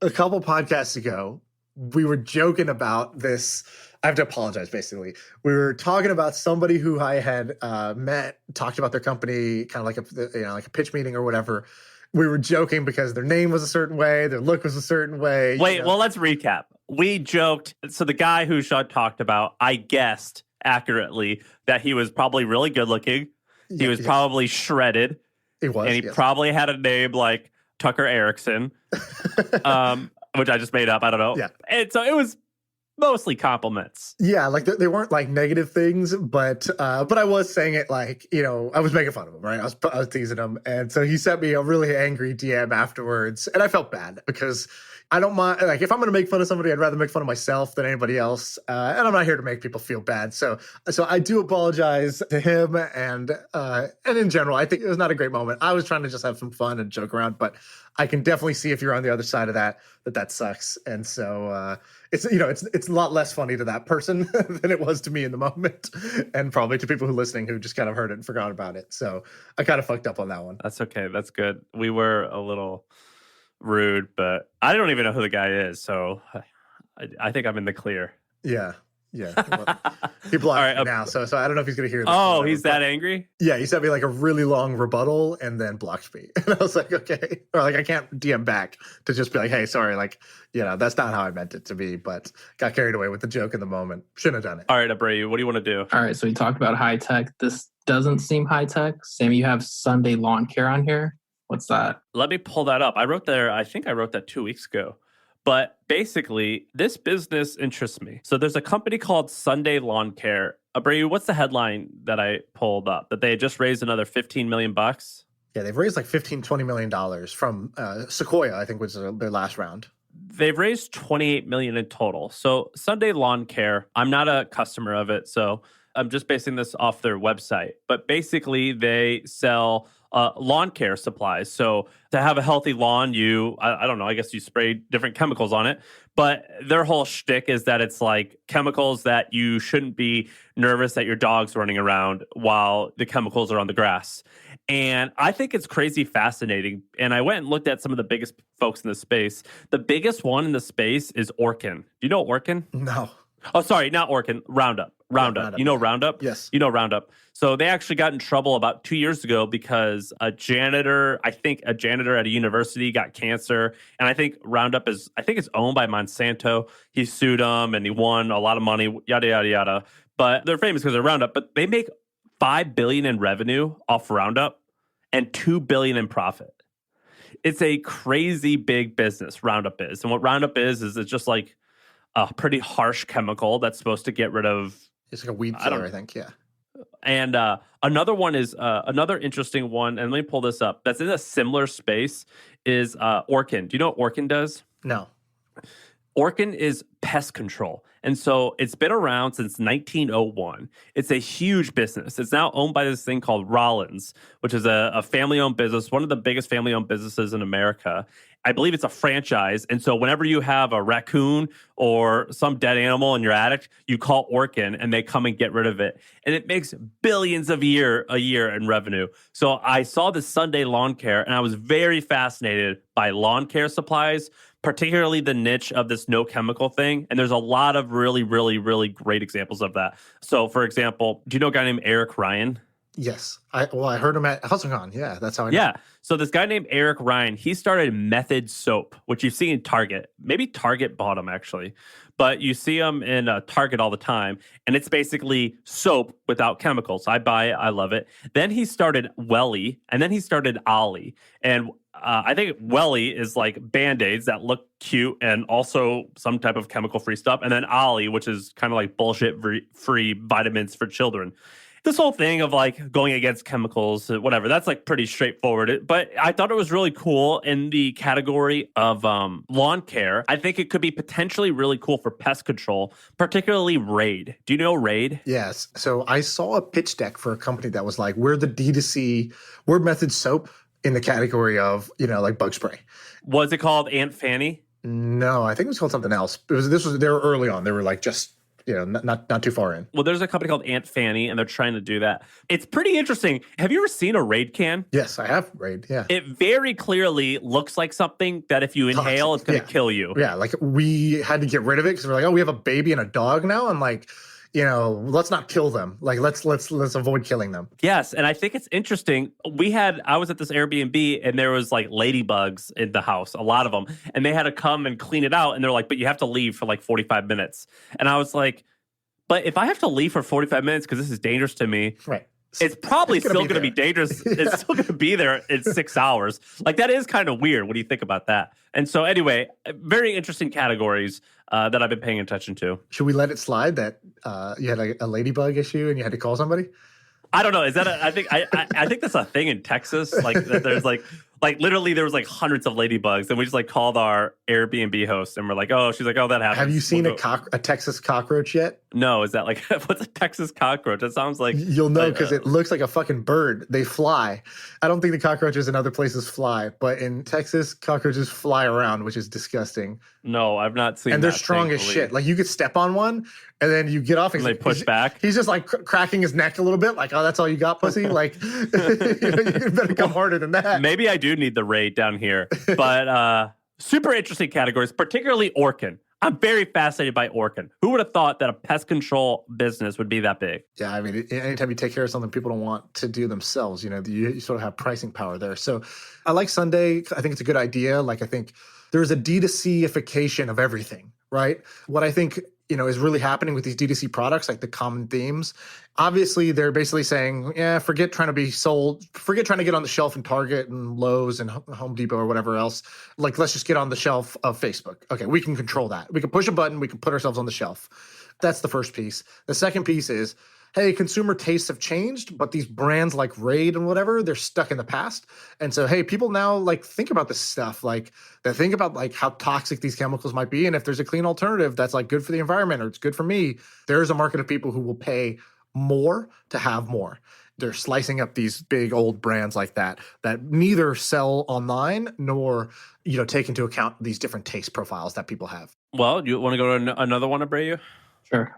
a couple podcasts ago, we were joking about this. I have to apologize, basically. We were talking about somebody who I had met, talked about their company, kind of like a pitch meeting or whatever. We were joking because their name was a certain way, their look was a certain way. Wait, well, let's recap. We joked. So the guy who Sean talked about, I guessed accurately that he was probably really good looking. He was probably shredded. He was, and he probably had a name like Tucker Erickson, which I just made up. I don't know. Yeah. And so it was mostly compliments. Yeah, like they weren't like negative things, but I was saying it like, I was making fun of him, right? I was teasing him. And so he sent me a really angry DM afterwards. And I felt bad because I don't mind, like if I'm going to make fun of somebody, I'd rather make fun of myself than anybody else. And I'm not here to make people feel bad. So I do apologize to him. And in general, I think it was not a great moment. I was trying to just have some fun and joke around, but I can definitely see if you're on the other side of that sucks. And so it's a lot less funny to that person than it was to me in the moment, and probably to people who are listening who just kind of heard it and forgot about it. So I kind of fucked up on that one. That's okay. That's good. We were a little rude, but I don't even know who the guy is. So I think I'm in the clear. Yeah. Yeah. Well, he blocked me now. So I don't know if he's going to hear this. Oh, he's that angry? Yeah. He sent me like a really long rebuttal and then blocked me. And I was like, okay. Or like, I can't DM back to just be like, hey, sorry. Like, that's not how I meant it to be, but got carried away with the joke in the moment. Shouldn't have done it. All right, Abreu, what do you want to do? All right. So we talked about high tech. This doesn't seem high tech. Sammy, you have Sunday Lawn Care on here. What's that? Let me pull that up. I think I wrote that 2 weeks ago. But basically, this business interests me. So there's a company called Sunday Lawn Care. Abreu, what's the headline that I pulled up? That they had just raised another $15 million? Yeah, they've raised like $20 million from Sequoia, I think was their last round. They've raised $28 million in total. So Sunday Lawn Care, I'm not a customer of it, so I'm just basing this off their website. But basically, they sell lawn care supplies. So to have a healthy lawn, I don't know, I guess you spray different chemicals on it. But their whole shtick is that it's like chemicals that you shouldn't be nervous that your dog's running around while the chemicals are on the grass. And I think it's crazy fascinating. And I went and looked at some of the biggest folks in the space. The biggest one in the space is Orkin. Do you know Orkin? No. Oh, sorry, not Orkin, Roundup. Roundup. Roundup, You know yeah. Roundup? Yes. You know Roundup. So they actually got in trouble about 2 years ago because a janitor at a university got cancer. And I think it's owned by Monsanto. He sued them and he won a lot of money, yada, yada, yada. But they're famous because they're Roundup. But they make $5 billion in revenue off Roundup and $2 billion in profit. It's a crazy big business, Roundup is. And what Roundup is it's just like a pretty harsh chemical that's supposed to get rid of. It's like a weed killer, I think. Yeah. And another one is another interesting one. And let me pull this up. That's in a similar space is Orkin. Do you know what Orkin does? No. Orkin is pest control. And so it's been around since 1901. It's a huge business. It's now owned by this thing called Rollins, which is a family-owned business, one of the biggest family-owned businesses in America. I believe it's a franchise. And so whenever you have a raccoon or some dead animal in your attic, you call Orkin and they come and get rid of it. And it makes billions a year in revenue. So I saw this Sunday lawn care and I was very fascinated by lawn care supplies, particularly the niche of this no chemical thing. And there's a lot of really, really, really great examples of that. So for example, do you know a guy named Eric Ryan? Yes. I heard him at HustleCon. Yeah, that's how I know. Yeah. So this guy named Eric Ryan, he started Method Soap, which you see in Target. Maybe Target bought him actually, but you see them in Target all the time. And it's basically soap without chemicals. I buy it. I love it. Then he started Welly, and then he started Ollie. And I think Welly is like Band-Aids that look cute and also some type of chemical-free stuff. And then Ollie, which is kind of like bullshit-free vitamins for children. This whole thing of like going against chemicals, whatever, that's like pretty straightforward. But I thought it was really cool in the category of lawn care. I think it could be potentially really cool for pest control, particularly Raid. Do you know Raid? Yes. So I saw a pitch deck for a company that was like, we're the D2C, we're Method Soap in the category of, like bug spray. Was it called Aunt Fanny? No, I think it was called something else. They were early on. They were like just not too far in. Well, there's a company called Aunt Fanny, and they're trying to do that. It's pretty interesting. Have you ever seen a Raid can? Yes, I have Raid, yeah. It very clearly looks like something that if you inhale, it's going to kill you. Yeah, like we had to get rid of it because we're like, oh, we have a baby and a dog now, and like, let's not kill them. Like, let's avoid killing them. Yes, and I think it's interesting. I was at this Airbnb, and there was like ladybugs in the house, a lot of them, and they had to come and clean it out. And they're like, but you have to leave for like 45 minutes. And I was like, but if I have to leave for 45 minutes because this is dangerous to me, right? It's probably still going to be dangerous. Yeah. It's still going to be there in 6 hours. Like, that is kind of weird. What do you think about that? And so anyway, very interesting categories that I've been paying attention to. Should we let it slide that you had a ladybug issue and you had to call somebody? I don't know. Is that I think that's a thing in Texas. Like, that there's like literally there was like hundreds of ladybugs, and we just like called our Airbnb host, and we're like, oh, she's like, oh, that happens. Have you seen a Texas cockroach yet? No. Is that like what's a Texas cockroach? That sounds like you'll know because it looks like a fucking bird. They fly. I don't think the cockroaches in other places fly, but in Texas, cockroaches fly around, which is disgusting. No, I've not seen. And they're that, strong thankfully. as shit. Like you could step on one, and then you get off, and they push back. He's just like cracking his neck a little bit, like, oh, that's all you got, pussy. Like, you better come harder than that. Maybe I do need the Raid down here, but super interesting categories, particularly Orkin. I'm very fascinated by Orkin. Who would have thought that a pest control business would be that big? Yeah, I mean, anytime you take care of something people don't want to do themselves, you sort of have pricing power there. So I like Sunday. I think it's a good idea. Like, I think there's a D2C-ification of everything, right? What I think, is really happening with these D2C products, like the common themes. Obviously, they're basically saying, forget trying to get on the shelf in Target and Lowe's and Home Depot or whatever else. Like, let's just get on the shelf of Facebook. Okay, we can control that. We can push a button. We can put ourselves on the shelf. That's the first piece. The second piece is, hey, consumer tastes have changed, but these brands like Raid and whatever, they're stuck in the past. And so, hey, people now like think about this stuff. Like they think about like how toxic these chemicals might be. And if there's a clean alternative that's like good for the environment or it's good for me, there's a market of people who will pay more to have more. They're slicing up these big old brands like that neither sell online nor, take into account these different taste profiles that people have. Well, you want to go to another one, Abreu? Sure.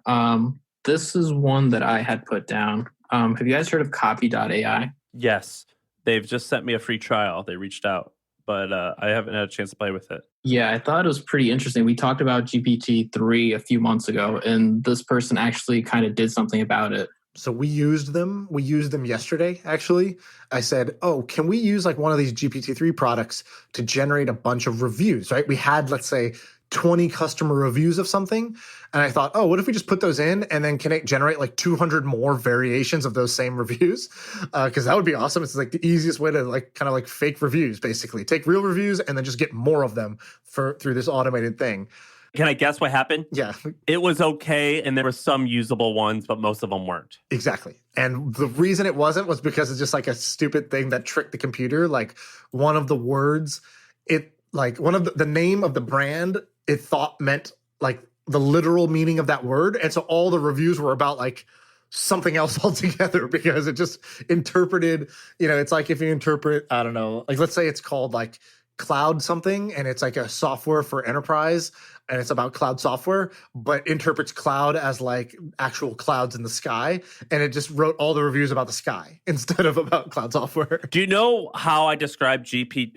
This is one that I had put down. Have you guys heard of copy.ai? Yes. They've just sent me a free trial. They reached out. but I haven't had a chance to play with it. Yeah, I thought it was pretty interesting. We talked about GPT-3 a few months ago, and this person actually kind of did something about it. So we used them. We used them yesterday, actually. I said, oh, can we use like one of these GPT-3 products to generate a bunch of reviews, right? We had, let's say, 20 customer reviews of something. And I thought, oh, what if we just put those in and then can it generate like 200 more variations of those same reviews? Because that would be awesome. It's like the easiest way to like kind of like fake reviews, basically. Take real reviews and then just get more of them through this automated thing. Can I guess what happened? Yeah, It was okay, and there were some usable ones, but most of them weren't. exactly. And the reason it wasn't was because it's just like a stupid thing that tricked the computer. Like one of the words, one of the name of the brand, it thought meant like the literal meaning of that word. And so all the reviews were about like something else altogether because it just interpreted, it's like if you interpret, I don't know, like let's say it's called like cloud something and it's like a software for enterprise and it's about cloud software, but interprets cloud as like actual clouds in the sky. And it just wrote all the reviews about the sky instead of about cloud software. Do you know how I describe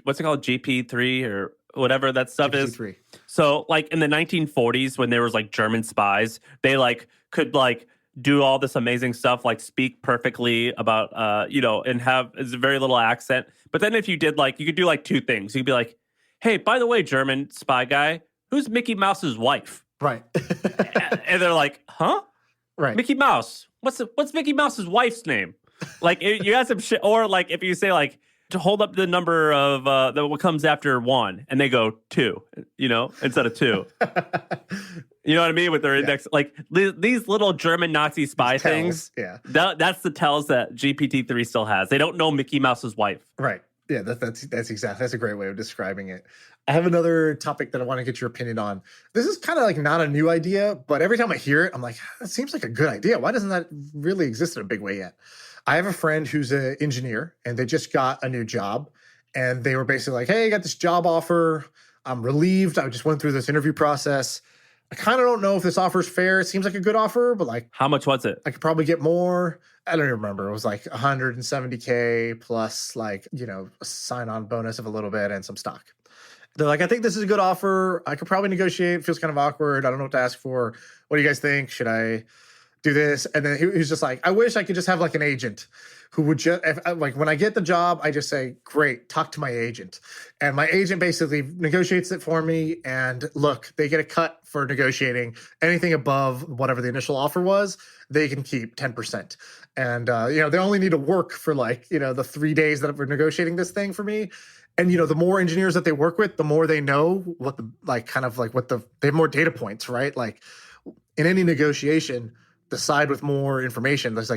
what's it called, GP3 or whatever that stuff GPT-3. is? So like in the 1940s when there was like German spies, they like could like do all this amazing stuff, like speak perfectly about, and have a very little accent. But then if you did like, you could do like two things. You could be like, hey, by the way, German spy guy, who's Mickey Mouse's wife? Right. And they're like, huh? Right. Mickey Mouse. What's Mickey Mouse's wife's name? Like you got some shit. Or like if you say like, to hold up the number of what comes after 1, and they go 2, instead of 2. You know what I mean? With their index, like these little German Nazi spy things. Yeah. That's the tells that GPT-3 still has. They don't know Mickey Mouse's wife. Right. Yeah, that's a great way of describing it. I have another topic that I want to get your opinion on. This is kind of like not a new idea, but every time I hear it, I'm like, that seems like a good idea. Why doesn't that really exist in a big way yet? I have a friend who's an engineer and they just got a new job and they were basically like, hey, I got this job offer. I'm relieved. I just went through this interview process. I kind of don't know if this offer is fair. It seems like a good offer, but like, how much was it? I could probably get more. I don't even remember. It was like 170K plus like, a sign-on bonus of a little bit and some stock. They're like, I think this is a good offer. I could probably negotiate. It feels kind of awkward. I don't know what to ask for. What do you guys think? Should I do this? And then he was just like, I wish I could just have like an agent who would just, like when I get the job, I just say, great, talk to my agent. And my agent basically negotiates it for me. And look, they get a cut for negotiating anything above whatever the initial offer was, they can keep 10%. And, they only need to work for like, the 3 days that we're negotiating this thing for me. And, the more engineers that they work with, the more they know what they have more data points, right? Like in any negotiation, the side with more information, there's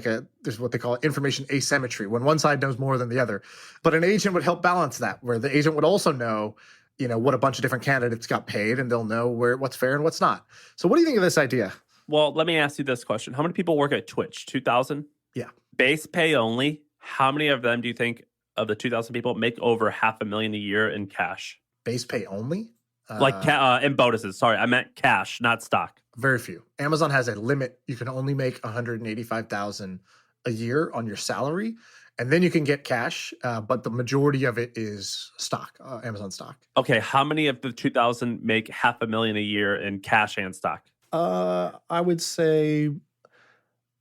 what they call information asymmetry, when one side knows more than the other. But an agent would help balance that, where the agent would also know, what a bunch of different candidates got paid, and they'll know what's fair and what's not. So what do you think of this idea? Well, let me ask you this question. How many people work at Twitch? 2,000? Yeah. Base pay only. How many of them do you think of the 2,000 people make over $500,000 a year in cash? Base pay only? And bonuses. Sorry, I meant cash, not stock. Very few. Amazon has a limit. You can only make $185,000 a year on your salary, and then you can get cash. But the majority of it is stock, Amazon stock. Okay, how many of the 2,000 make $500,000 a year in cash and stock? I would say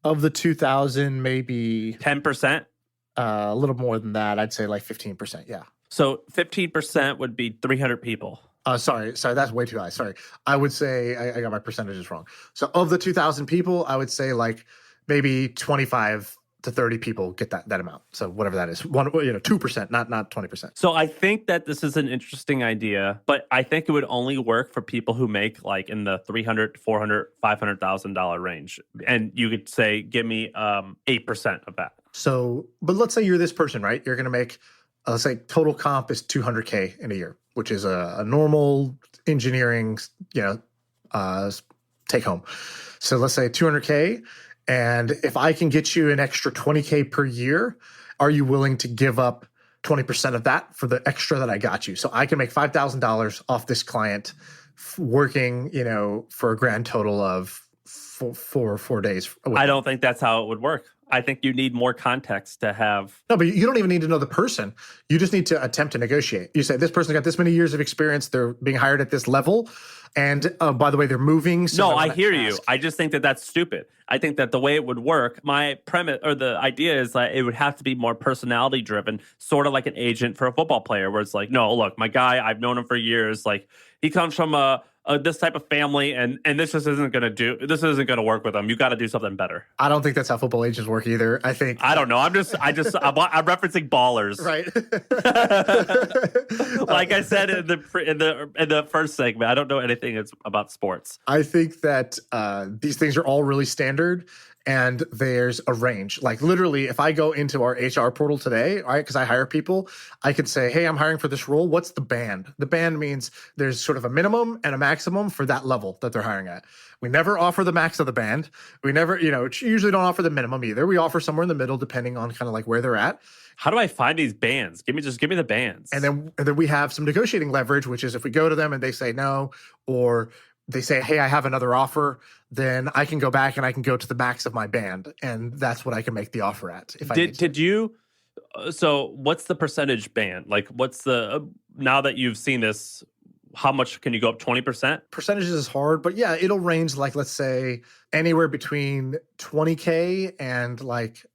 of the 2,000, maybe 10%. A little more than that. I'd say like 15%. Yeah. So 15% would be 300 people. Sorry, that's way too high. Sorry. I would say I got my percentages wrong. So of the 2,000 people, I would say like maybe 25 to 30 people get that amount. So whatever that is, 2%, not 20%. So I think that this is an interesting idea, but I think it would only work for people who make like in the $300,000, $400,000, $500,000 range. And you could say, give me 8% of that. So, but let's say you're this person, right? You're going to make, let's say total comp is 200K in a year, which is a normal engineering, take home. So let's say 200K. And if I can get you an extra 20K per year, are you willing to give up 20% of that for the extra that I got you? So I can make $5,000 off this client working, for a grand total of 4 days. I don't think that's how it would work. I think you need more context to have. No, but you don't even need to know the person. You just need to attempt to negotiate. You say, this person got this many years of experience. They're being hired at this level. And by the way, they're moving. So No, I hear you. I just think that that's stupid. I think that the way it would work, my premise or the idea is that it would have to be more personality driven, sort of like an agent for a football player, where it's like, no, look, my guy, I've known him for years. Like, he comes from this type of family, and this just isn't going to work with him. You got to do something better. I don't think that's how football agents work either. I think I don't know. I'm referencing ballers, right. Like I said in the first segment, I don't know anything about sports. I think that these things are all really standard, and there's a range. Like literally, if I go into our HR portal today, right, because I hire people, I could say, hey, I'm hiring for this role. What's the band? The band means there's sort of a minimum and a maximum for that level that they're hiring at. We never offer the max of the band. We never, usually don't offer the minimum either. We offer somewhere in the middle, depending on kind of like where they're at. How do I find these bands? Give me the bands. And then we have some negotiating leverage, which is if we go to them and they say no, or they say, hey, I have another offer, then I can go back and I can go to the max of my band. And that's what I can make the offer at. So what's the percentage band? Like, what's now that you've seen this, how much can you go up? 20%? Percentages is hard, but yeah, it'll range like, let's say anywhere between 20K and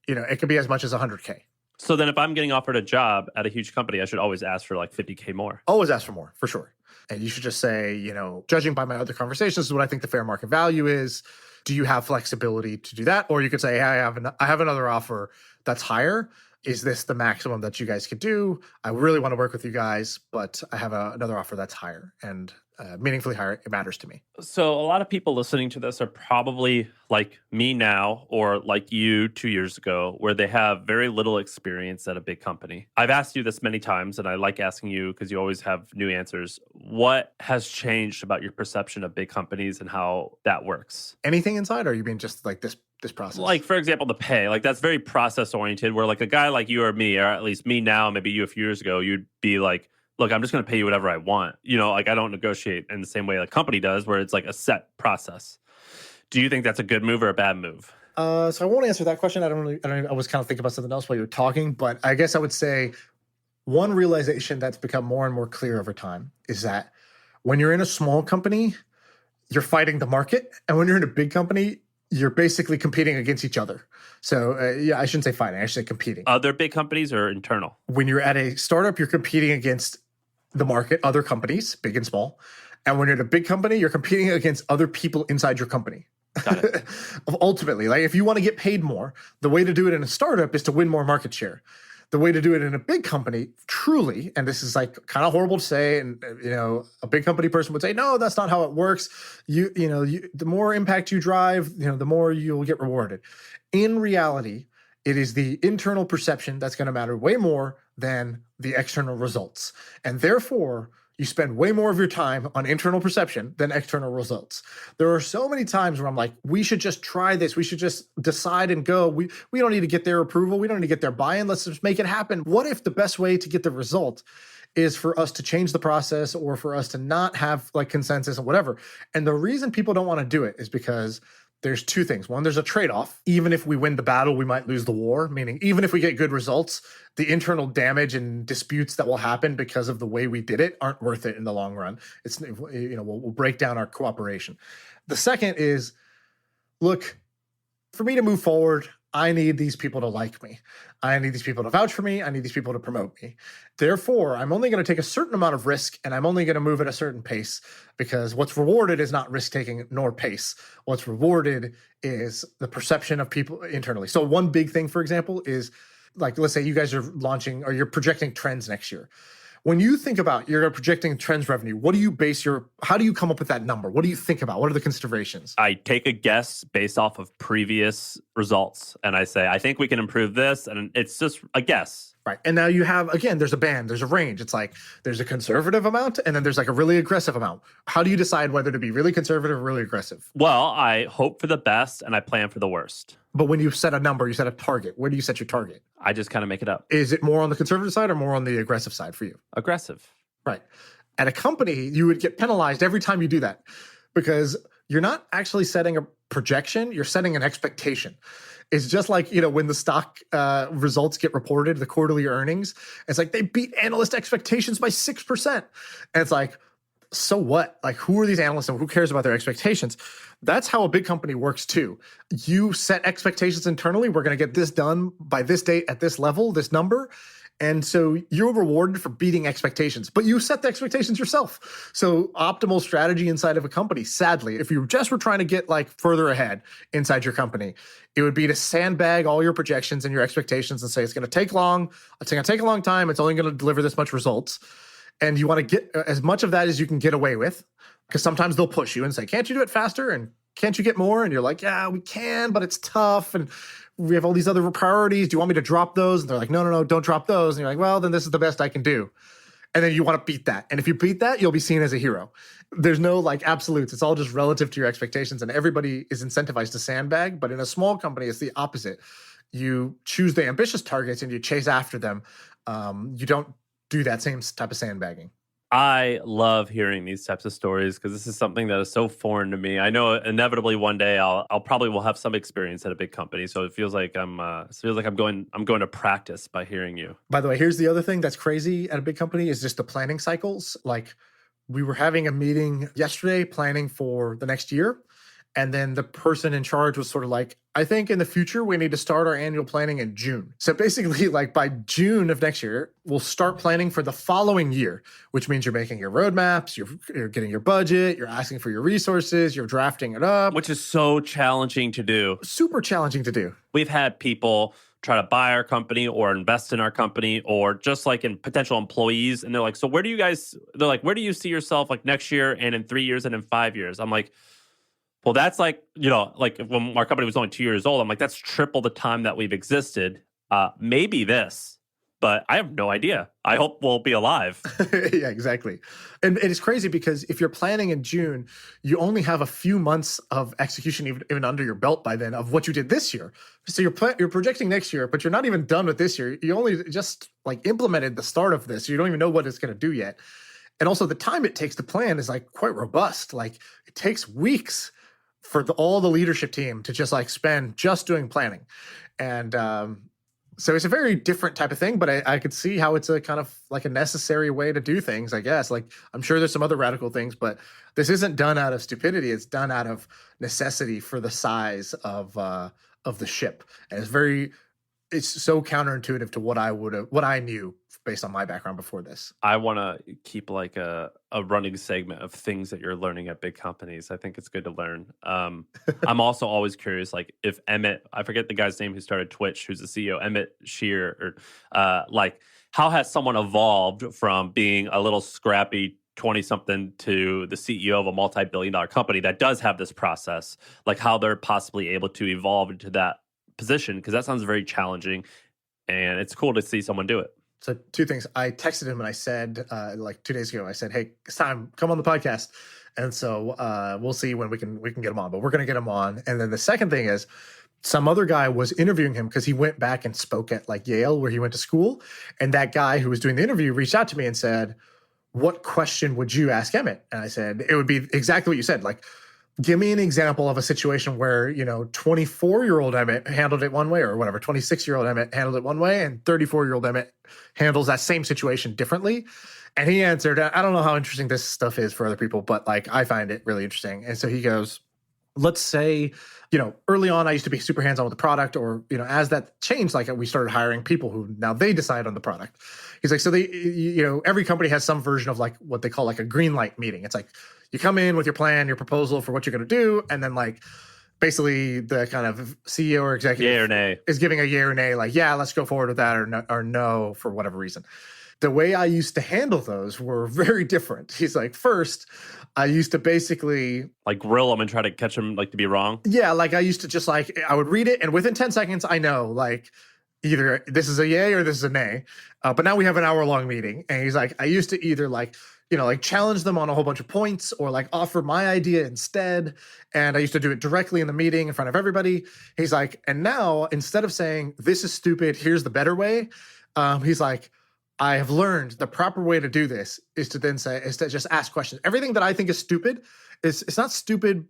it could be as much as 100K. So then if I'm getting offered a job at a huge company, I should always ask for like 50K more. Always ask for more, for sure. And you should just say, judging by my other conversations, this is what I think the fair market value is. Do you have flexibility to do that? Or you could say, hey, I have another offer that's higher. Is this the maximum that you guys could do? I really want to work with you guys, but I have another offer that's higher and meaningfully higher. It matters to me. So a lot of people listening to this are probably like me now or like you 2 years ago, where they have very little experience at a big company. I've asked you this many times, and I like asking you because you always have new answers. What has changed about your perception of big companies and how that works? Anything inside, or are you being just like this process? Like, for example, the pay. Like, that's very process oriented, where like a guy like you or me, or at least me now, maybe you a few years ago, you'd be like, look, I'm just going to pay you whatever I want. Like I don't negotiate in the same way a company does, where it's like a set process. Do you think that's a good move or a bad move? So I won't answer that question. I was kind of thinking about something else while you were talking, but I guess I would say one realization that's become more and more clear over time is that when you're in a small company, you're fighting the market. And when you're in a big company, you're basically competing against each other. So I shouldn't say fighting, I should say competing. Other big companies or internal? When you're at a startup, you're competing against the market, other companies, big and small. And when you're at a big company, you're competing against other people inside your company. Got it. Ultimately, like if you want to get paid more, the way to do it in a startup is to win more market share. The way to do it in a big company, truly, and this is like kind of horrible to say, and a big company person would say, no, that's not how it works. The more impact you drive, the more you'll get rewarded. In reality, it is the internal perception that's going to matter way more than the external results. And therefore, you spend way more of your time on internal perception than external results. There are so many times where I'm like, we should just try this. We should just decide and go. We don't need to get their approval. We don't need to get their buy-in. Let's just make it happen. What if the best way to get the result is for us to change the process or for us to not have like consensus or whatever? And the reason people don't want to do it is because there's two things. One, there's a trade-off. Even if we win the battle, we might lose the war, meaning even if we get good results, the internal damage and disputes that will happen because of the way we did it aren't worth it in the long run. It's, we'll break down our cooperation. The second is, look, for me to move forward, I need these people to like me. I need these people to vouch for me. I need these people to promote me. Therefore, I'm only going to take a certain amount of risk, and I'm only going to move at a certain pace, because what's rewarded is not risk-taking nor pace. What's rewarded is the perception of people internally. So one big thing, for example, is like, let's say you guys are launching or you're projecting trends next year. When you think about you're projecting trends revenue, how do you come up with that number? What do you think about? What are the considerations? I take a guess based off of previous results, and I say, I think we can improve this, and it's just a guess. Right. And now you have, again, there's a band, there's a range. It's like there's a conservative amount and then there's like a really aggressive amount. How do you decide whether to be really conservative or really aggressive? Well, I hope for the best and I plan for the worst. But when you set a number, you set a target. Where do you set your target? I just kind of make it up. Is it more on the conservative side or more on the aggressive side for you? Aggressive. Right. At a company, you would get penalized every time you do that because you're not actually setting a projection, you're setting an expectation. It's just like, when the stock results get reported, the quarterly earnings, it's like they beat analyst expectations by 6%. And it's like, so what? Like, who are these analysts and who cares about their expectations? That's how a big company works too. You set expectations internally. We're going to get this done by this date at this level, this number. And so you're rewarded for beating expectations, but you set the expectations yourself. So optimal strategy inside of a company, sadly, if you just were trying to get like further ahead inside your company, it would be to sandbag all your projections and your expectations and say, it's going to take long. It's going to take a long time. It's only going to deliver this much results. And you want to get as much of that as you can get away with, because sometimes they'll push you and say, can't you do it faster? And can't you get more? And you're like, yeah, we can, but it's tough. And we have all these other priorities. Do you want me to drop those? And they're like, no, don't drop those. And you're like, well, then this is the best I can do. And then you want to beat that. And if you beat that, you'll be seen as a hero. There's no like absolutes. It's all just relative to your expectations. And everybody is incentivized to sandbag. But in a small company, it's the opposite. You choose the ambitious targets and you chase after them. You don't do that same type of sandbagging. I love hearing these types of stories because this is something that is so foreign to me. I know inevitably one day I'll probably will have some experience at a big company, so it feels like I'm going to practice by hearing you. By the way, here's the other thing that's crazy at a big company is just the planning cycles. Like, we were having a meeting yesterday planning for the next year. And then the person in charge was sort of like, I think in the future, we need to start our annual planning in June. So basically, like by June of next year, we'll start planning for the following year, which means you're making your roadmaps, you're getting your budget, you're asking for your resources, you're drafting it up. Which is so challenging to do. Super challenging to do. We've had people try to buy our company or invest in our company or just like in potential employees. And they're like, so where do you see yourself like next year and in 3 years and in 5 years? I'm like, well, that's like, like when our company was only 2 years old, I'm like, that's triple the time that we've existed. Maybe this, but I have no idea. I hope we'll be alive. Yeah, exactly. And it is crazy because if you're planning in June, you only have a few months of execution even under your belt by then of what you did this year. So you're projecting next year, but you're not even done with this year. You only just like implemented the start of this. You don't even know what it's going to do yet. And also the time it takes to plan is like quite robust. Like it takes weeks for all the leadership team to just like spend just doing planning. And so it's a very different type of thing, but I could see how it's a kind of like a necessary way to do things, I guess. Like, I'm sure there's some other radical things, but this isn't done out of stupidity. It's done out of necessity for the size of the ship. And it's so counterintuitive to what I knew based on my background before this. I want to keep like a running segment of things that you're learning at big companies. I think it's good to learn. I'm also always curious, like if Emmett, I forget the guy's name who started Twitch, who's the CEO, Emmett Shear, or like how has someone evolved from being a little scrappy 20-something to the CEO of a multi-billion-dollar company that does have this process, like how they're possibly able to evolve into that position, because that sounds very challenging and it's cool to see someone do it. So two things. I texted him and I said, like 2 days ago, I said, hey, it's time, come on the podcast. And so we'll see when we can get him on, but we're going to get him on. And then the second thing is some other guy was interviewing him because he went back and spoke at like Yale where he went to school. And that guy who was doing the interview reached out to me and said, what question would you ask Emmett? And I said, it would be exactly what you said. Like, give me an example of a situation where, 24-year-old Emmett handled it one way or whatever, 26-year-old Emmett handled it one way and 34-year-old Emmett handles that same situation differently. And he answered, I don't know how interesting this stuff is for other people, but like I find it really interesting. And so he goes, let's say, early on I used to be super hands-on with the product or, as that changed, like we started hiring people who now they decide on the product. He's like, so they, every company has some version of like what they call like a green light meeting. It's like you come in with your plan, your proposal for what you're going to do. And then like basically the kind of CEO or executive yay or nay. Is giving a yay or nay, like, yeah, let's go forward with that or no for whatever reason. The way I used to handle those were very different. He's like, first, I used to basically like grill them and try to catch them like to be wrong. Yeah, like I used to just like I would read it and within 10 seconds I know like either this is a yay or this is a nay. But now we have an hour-long meeting, and he's like, I used to either like challenge them on a whole bunch of points or like offer my idea instead. And I used to do it directly in the meeting in front of everybody. He's like, and now instead of saying this is stupid, here's the better way. He's like, I have learned the proper way to do this is to just ask questions. Everything that I think is stupid it's not stupid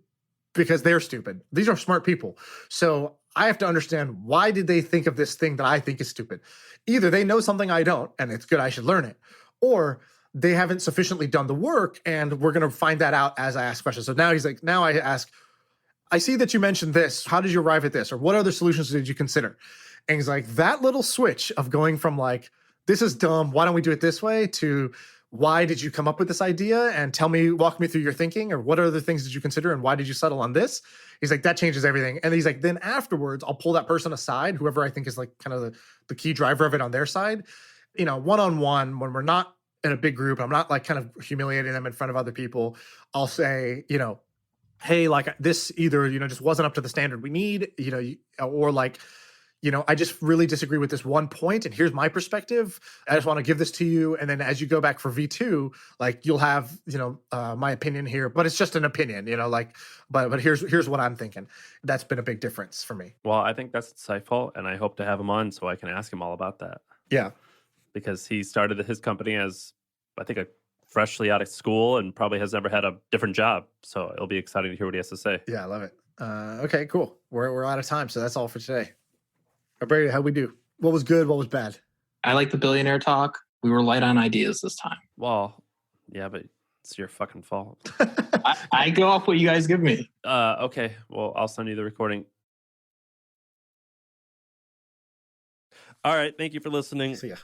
because they're stupid. These are smart people. So I have to understand, why did they think of this thing that I think is stupid? Either they know something I don't, and it's good, I should learn it, or they haven't sufficiently done the work, and we're going to find that out as I ask questions. So now he's like, now I ask, I see that you mentioned this. How did you arrive at this? Or what other solutions did you consider? And he's like, that little switch of going from like, this is dumb, why don't we do it this way, to why did you come up with this idea, and walk me through your thinking, or what other things did you consider, and why did you settle on this? He's like, that changes everything. And he's like, then afterwards, I'll pull that person aside, whoever I think is like kind of the key driver of it on their side, one-on-one, when we're not in a big group, I'm not like kind of humiliating them in front of other people. I'll say, hey, like this either, just wasn't up to the standard we need, or like, I just really disagree with this one point, and here's my perspective. I just want to give this to you. And then as you go back for V2, like you'll have, my opinion here, but it's just an opinion, but here's what I'm thinking. That's been a big difference for me. Well, I think that's insightful, and I hope to have him on so I can ask him all about that. Yeah. Because he started his company as, I think, a freshly out of school and probably has never had a different job. So it'll be exciting to hear what he has to say. Yeah, I love it. Okay, cool. We're out of time, so that's all for today. Brady, how'd we do? What was good? What was bad? I like the billionaire talk. We were light on ideas this time. Well, yeah, but it's your fucking fault. I go off what you guys give me. Okay, well, I'll send you the recording. All right, thank you for listening. See ya.